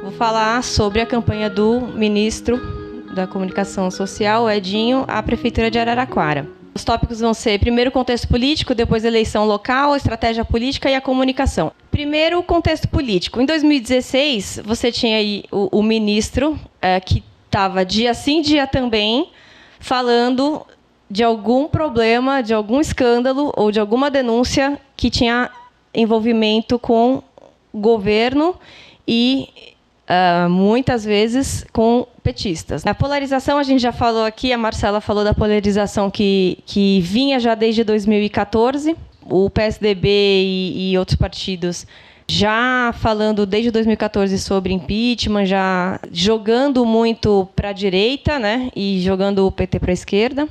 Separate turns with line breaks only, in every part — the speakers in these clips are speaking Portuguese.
Vou falar sobre a campanha do ministro da Comunicação Social, Edinho, à Prefeitura de Araraquara. Os tópicos vão ser, primeiro, contexto político, depois, eleição local, estratégia política e a comunicação. Primeiro, o contexto político. Em 2016, você tinha aí o ministro, que estava dia sim, dia também, falando de algum problema, de algum escândalo ou de alguma denúncia que tinha envolvimento com o governo e muitas vezes com petistas. A polarização, a gente já falou aqui, a Marcela falou da polarização que vinha já desde 2014. O PSDB e outros partidos já falando desde 2014 sobre impeachment, já jogando muito para a direita, né, e jogando o PT para a esquerda.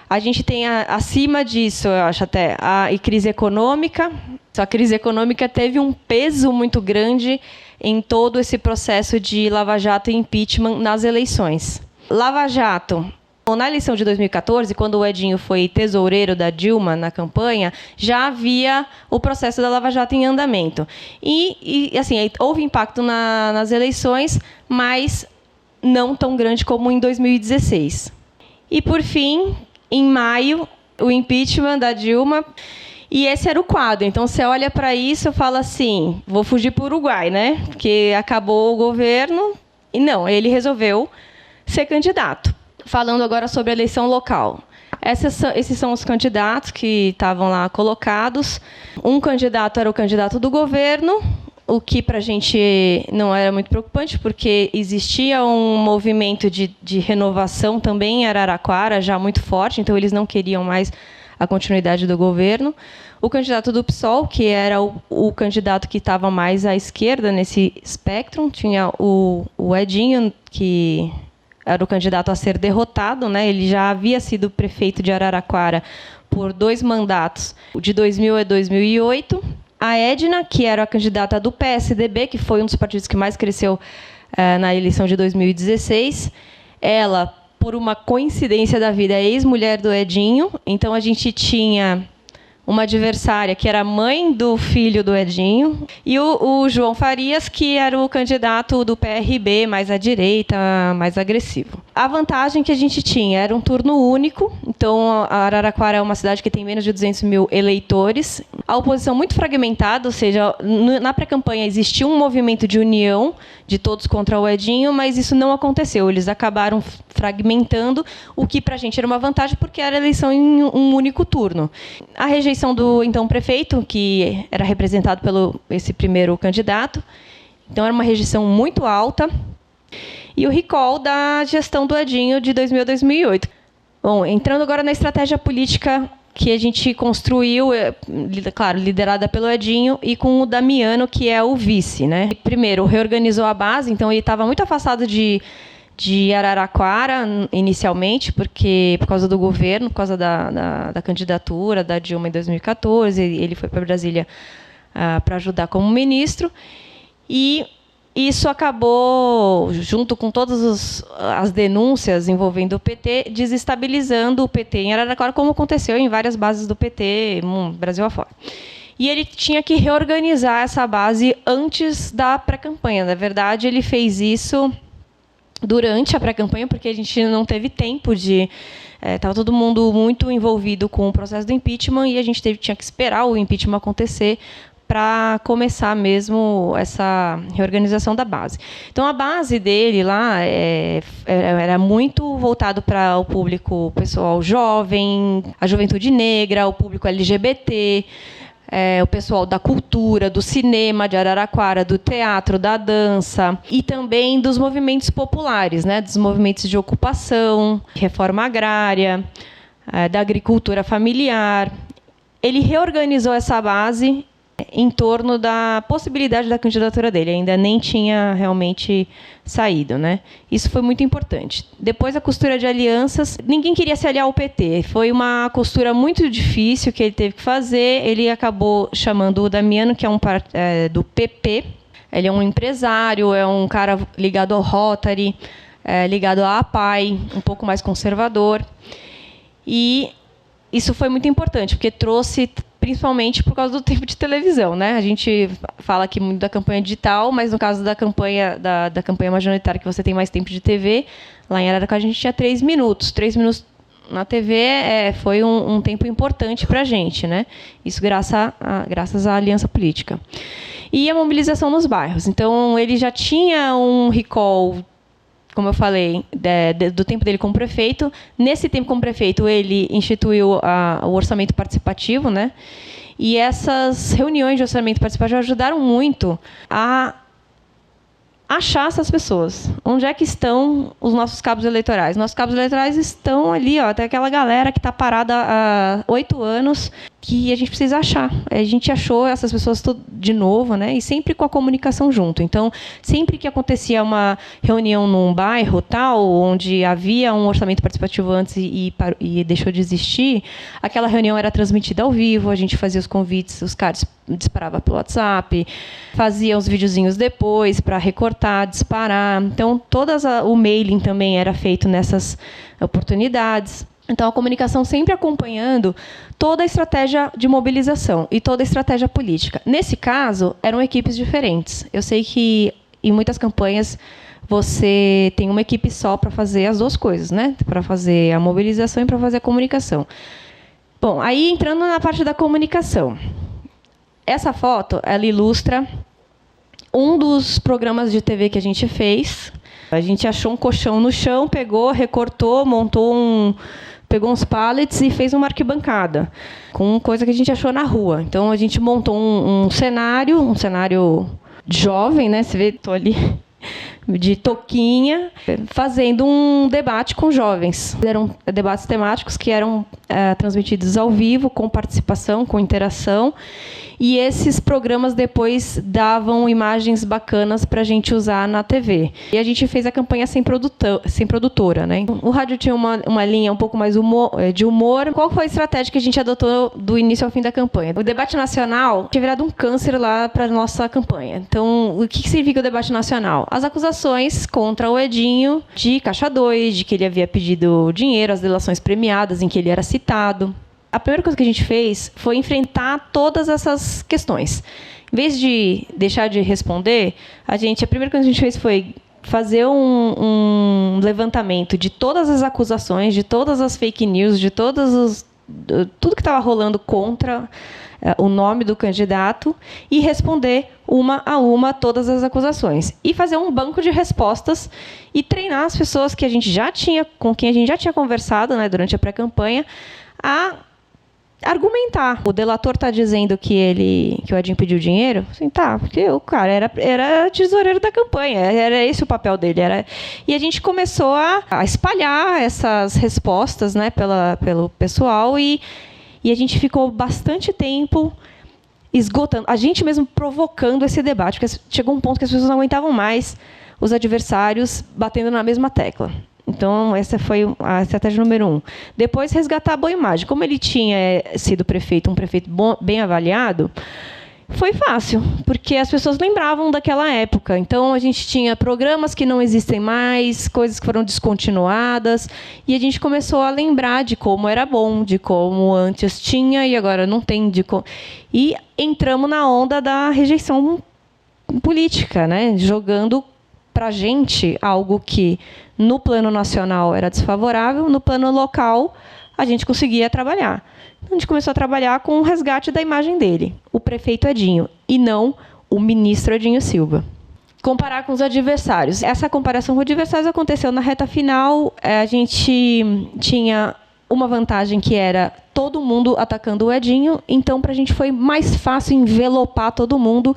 A gente tem, acima disso, eu acho até, a crise econômica. A crise econômica teve um peso muito grande em todo esse processo de Lava Jato e impeachment nas eleições. Lava Jato, na eleição de 2014, quando o Edinho foi tesoureiro da Dilma na campanha, já havia o processo da Lava Jato em andamento. E assim, houve impacto nas eleições, mas não tão grande como em 2016. E, por fim, em maio, o impeachment da Dilma. E esse era o quadro. Então, você olha para isso e fala assim, vou fugir para o Uruguai, né? Porque acabou o governo. E não, ele resolveu ser candidato. Falando agora sobre a eleição local. Esses são os candidatos que estavam lá colocados. Um candidato era o candidato do governo, o que para a gente não era muito preocupante, porque existia um movimento de renovação também em Araraquara, já muito forte, então eles não queriam mais a continuidade do governo. O candidato do PSOL, que era o candidato que estava mais à esquerda nesse espectro, tinha o Edinho, que era o candidato a ser derrotado, né? Ele já havia sido prefeito de Araraquara por 2 mandatos, de 2000 a 2008. A Edna, que era a candidata do PSDB, que foi um dos partidos que mais cresceu na eleição de 2016, ela, por uma coincidência da vida, é ex-mulher do Edinho. Então, a gente tinha uma adversária que era mãe do filho do Edinho, e o João Farias, que era o candidato do PRB, mais à direita, mais agressivo. A vantagem que a gente tinha era um turno único. Então, a Araraquara é uma cidade que tem menos de 200 mil eleitores. A oposição muito fragmentada, ou seja, na pré-campanha existia um movimento de união de todos contra o Edinho, mas isso não aconteceu. Eles acabaram fragmentando, o que para a gente era uma vantagem, porque era eleição em um único turno. A rejeição do então prefeito, que era representado pelo esse primeiro candidato, então era uma rejeição muito alta, e o recall da gestão do Edinho de 2000 a 2008. Bom, entrando agora na estratégia política que a gente construiu, claro, liderada pelo Edinho, e com o Damiano, que é o vice, né? Primeiro, reorganizou a base, então ele estava muito afastado de Araraquara, inicialmente, por causa do governo, por causa da candidatura da Dilma em 2014. Ele foi para Brasília para ajudar como ministro. E isso acabou, junto com todas as denúncias envolvendo o PT, desestabilizando o PT em Araraquara, como aconteceu em várias bases do PT, Brasil afora. E ele tinha que reorganizar essa base antes da pré-campanha. Na verdade, ele fez isso durante a pré-campanha, porque a gente não teve tempo de... Estava todo mundo muito envolvido com o processo do impeachment, e a gente tinha que esperar o impeachment acontecer para começar mesmo essa reorganização da base. Então, a base dele lá era muito voltado para o público pessoal jovem, a juventude negra, o público LGBT, o pessoal da cultura, do cinema de Araraquara, do teatro, da dança, e também dos movimentos populares, né, dos movimentos de ocupação, reforma agrária, da agricultura familiar. Ele reorganizou essa base em torno da possibilidade da candidatura dele. Ainda nem tinha realmente saído, né? Isso foi muito importante. Depois, a costura de alianças. Ninguém queria se aliar ao PT. Foi uma costura muito difícil que ele teve que fazer. Ele acabou chamando o Damiano, que é do PP. Ele é um empresário, é um cara ligado ao Rotary, ligado à APAI, um pouco mais conservador. E isso foi muito importante, porque trouxe principalmente por causa do tempo de televisão, né? A gente fala aqui muito da campanha digital, mas no caso da campanha majoritária, que você tem mais tempo de TV, lá em Araraquara a gente tinha 3 minutos. 3 minutos na TV foi um tempo importante para a gente, né? Isso graças à aliança política. E a mobilização nos bairros. Então, ele já tinha um recall, como eu falei, do tempo dele como prefeito. Nesse tempo como prefeito, ele instituiu o orçamento participativo, né? E essas reuniões de orçamento participativo ajudaram muito a achar essas pessoas. Onde é que estão os nossos cabos eleitorais? Nossos cabos eleitorais estão ali, ó, até aquela galera que está parada há 8 anos, que a gente precisa achar. A gente achou essas pessoas de novo, né? E sempre com a comunicação junto. Então, sempre que acontecia uma reunião num bairro tal, onde havia um orçamento participativo antes e deixou de existir, aquela reunião era transmitida ao vivo, a gente fazia os convites, os cards disparava pelo WhatsApp, fazia uns videozinhos depois para recortar, disparar. Então, o mailing também era feito nessas oportunidades. Então, a comunicação sempre acompanhando toda a estratégia de mobilização e toda a estratégia política. Nesse caso, eram equipes diferentes. Eu sei que, em muitas campanhas, você tem uma equipe só para fazer as duas coisas, né? Para fazer a mobilização e para fazer a comunicação. Bom, aí entrando na parte da comunicação. Essa foto, ela ilustra um dos programas de TV que a gente fez. A gente achou um colchão no chão, pegou, recortou, pegou uns pallets e fez uma arquibancada com coisa que a gente achou na rua. Então, a gente montou um cenário jovem, né? Você vê, estou ali de touquinha, fazendo um debate com jovens. Eram debates temáticos que eram transmitidos ao vivo, com participação, com interação. E esses programas depois davam imagens bacanas para a gente usar na TV. E a gente fez a campanha sem produtora, né? O rádio tinha uma linha um pouco mais de humor. Qual foi a estratégia que a gente adotou do início ao fim da campanha? O debate nacional tinha virado um câncer lá para a nossa campanha. Então, o que significa o debate nacional? As acusações contra o Edinho de Caixa 2, de que ele havia pedido dinheiro, as delações premiadas em que ele era citado. A primeira coisa que a gente fez foi enfrentar todas essas questões. Em vez de deixar de responder, a primeira coisa que a gente fez foi fazer um levantamento de todas as acusações, de todas as fake news, de tudo que estava rolando contra o nome do candidato e responder uma a uma todas as acusações. E fazer um banco de respostas e treinar as pessoas com quem a gente já tinha conversado, né, durante a pré-campanha, a argumentar. O delator está dizendo que o Edinho pediu dinheiro? Assim, tá, porque o cara era tesoureiro da campanha, era esse o papel dele. E a gente começou a espalhar essas respostas, né, pelo pessoal e a gente ficou bastante tempo esgotando, a gente mesmo provocando esse debate, porque chegou um ponto que as pessoas não aguentavam mais os adversários batendo na mesma tecla. Então, essa foi a estratégia número 1. Depois, resgatar a boa imagem. Como ele tinha sido um prefeito bem avaliado, foi fácil, porque as pessoas lembravam daquela época. Então, a gente tinha programas que não existem mais, coisas que foram descontinuadas, e a gente começou a lembrar de como era bom, de como antes tinha e agora não tem. E entramos na onda da rejeição política, né? Jogando para a gente algo que no plano nacional era desfavorável, no plano local a gente conseguia trabalhar. A gente começou a trabalhar com o resgate da imagem dele, o prefeito Edinho, e não o ministro Edinho Silva. Comparar com os adversários. Essa comparação com os adversários aconteceu na reta final. A gente tinha uma vantagem que era todo mundo atacando o Edinho, então para a gente foi mais fácil envelopar todo mundo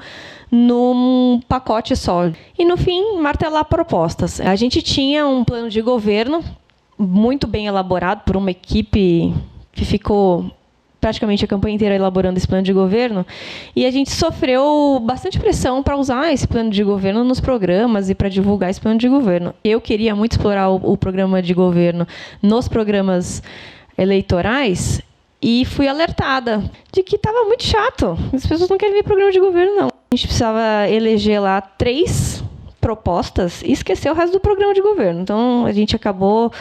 num pacote só. E, no fim, martelar propostas. A gente tinha um plano de governo muito bem elaborado por uma equipe que ficou praticamente a campanha inteira elaborando esse plano de governo, e a gente sofreu bastante pressão para usar esse plano de governo nos programas e para divulgar esse plano de governo. Eu queria muito explorar o programa de governo nos programas eleitorais e fui alertada de que estava muito chato. As pessoas não querem ver programa de governo, não. A gente precisava eleger lá 3 propostas e esquecer o resto do programa de governo. Então, a gente acabou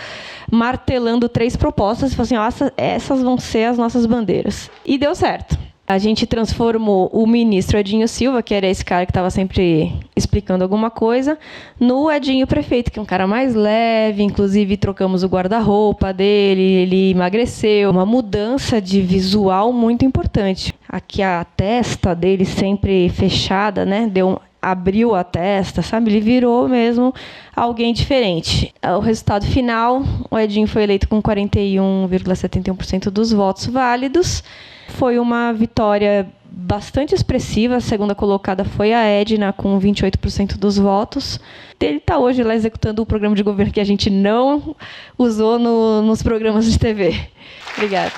martelando 3 propostas e falou assim, essas vão ser as nossas bandeiras. E deu certo. A gente transformou o ministro Edinho Silva, que era esse cara que estava sempre explicando alguma coisa, no Edinho prefeito, que é um cara mais leve, inclusive trocamos o guarda-roupa dele, ele emagreceu. Uma mudança de visual muito importante. Aqui a testa dele sempre fechada, né? Abriu a testa, sabe? Ele virou mesmo alguém diferente. O resultado final, o Edinho foi eleito com 41,71% dos votos válidos. Foi uma vitória bastante expressiva. A segunda colocada foi a Edna, com 28% dos votos. Ele está hoje lá executando o programa de governo que a gente não usou nos programas de TV. Obrigada.